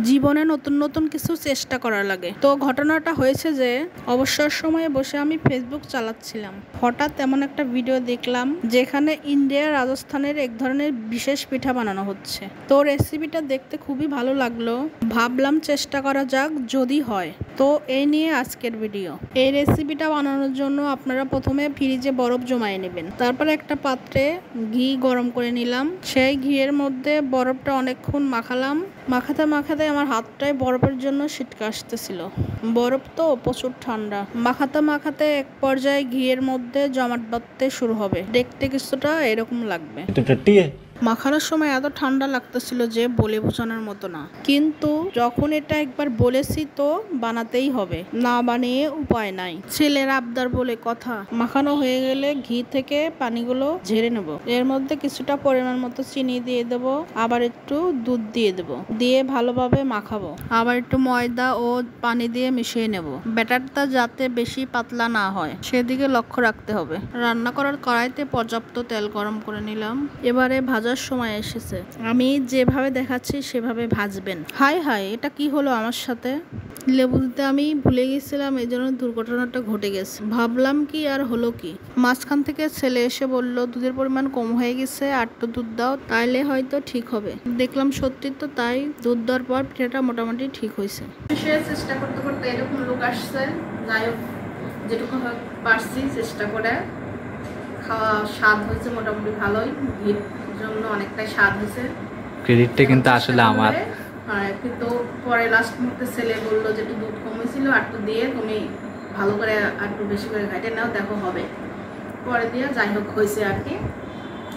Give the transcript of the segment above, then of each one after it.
জীবনে নতুন নতুন কিছু চেষ্টা করা লাগে। তো ঘটনাটা হয়েছে যে অবসর সময়ে বসে আমি ফেসবুক চালাচ্ছিলাম, হঠাৎ এমন একটা ভিডিও দেখলাম যেখানে ইন্ডিয়ার রাজস্থানের এক ধরনের বিশেষ পিঠা বানানো হচ্ছে। তো রেসিপিটা দেখতে খুবই ভালো লাগলো, ভাবলাম চেষ্টা করা যাক যদি হয়। তো এই নিয়ে আজকের ভিডিও। এই রেসিপিটা বানানোর জন্য আপনারা প্রথমে ফ্রিজে বরফ জমায়ে নেবেন, তারপরে একটা পাত্রে ঘি গরম করে নিলাম। সেই ঘিয়ের মধ্যে বরফটা অনেকক্ষণ মাখালাম। মাখাতে মাখাতে আমার হাতটায় বরফের জন্য ছিটকে আসতেছিল। বরফ তো প্রচুর ঠান্ডা। মাখাতে মাখাতে এক পর্যায়ে ঘিয়ের মধ্যে জমাট বাঁধতে শুরু হবে। দেখতে কিছুটা এরকম লাগবে। মাখানোর সময় এত ঠান্ডা লাগতেছিল যে বলে বোঝানোর মতো না, কিন্তু যখন এটা একবার বলেছি তো বানাতেই হবে, না বানিয়ে উপায় নাই। ছেলের আবদার বলে কথা। মাখানো হয়ে গেলে ঘি থেকে পানিগুলো ঝেড়ে নেব। এর মধ্যে কিছুটা পরিমাণ মতো চিনি দিয়ে দেব, আবার একটু দুধ দিয়ে দেব, দিয়ে ভালোভাবে মাখাবো। আবার একটু ময়দা ও পানি দিয়ে মিশিয়ে নেব। ব্যাটারটা যাতে বেশি পাতলা না হয় সেদিকে লক্ষ্য রাখতে হবে। রান্না করার কড়াইতে পর্যাপ্ত তেল গরম করে নিলাম। এবারে ভাজার সময় এসেছে। আমি যেভাবে দেখাচ্ছি সেভাবে ভাজবেন। হাই হাই, এটা কি হলো আমার সাথে? লেবু দিতে আমি ভুলে গেছিলাম, এই জন্য দুর্ঘটনাটা ঘটে গেছে। ভাবলাম কি আর হলো কি। মাঝখান থেকে ছেলে এসে বলল দুধের পরিমাণ কম হয়ে গেছে, আর একটু দুধ দাও, তাইলে হয়তো ঠিক হবে। দেখলাম সত্যি তো তাই। দুধ দেওয়ার পর পিঠাটা মোটামুটি ঠিক হয়েছে। চেষ্টা করতে করতে এরকম লোক আসছে। যাই হোক, যেটুকু পারছি চেষ্টা করে খাওয়া, স্বাদ হয়েছে মোটামুটি ভালোই। ঘির জন্য অনেকটাই স্বাদ হয়েছে। ক্রেডিটটা কিন্তু আসলে আমার। হ্যাঁ, কিন্তু পরে লাস্ট মুহূর্তে ছেলে বললো যে একটু দুধ কম হয়েছিল, আর একটু দিয়ে তুমি ভালো করে আর একটু বেশি করে ঘাটে নাও, দেখো হবে। পরে দিয়ে যাই হোক হয়েছে আর কি।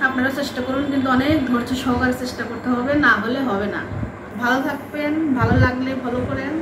আপনারা চেষ্টা করুন, কিন্তু অনেক ধৈর্য সহকারে চেষ্টা করতে হবে, না হলে হবে না। ভালো থাকবেন, ভালো লাগলে ফলো করেন।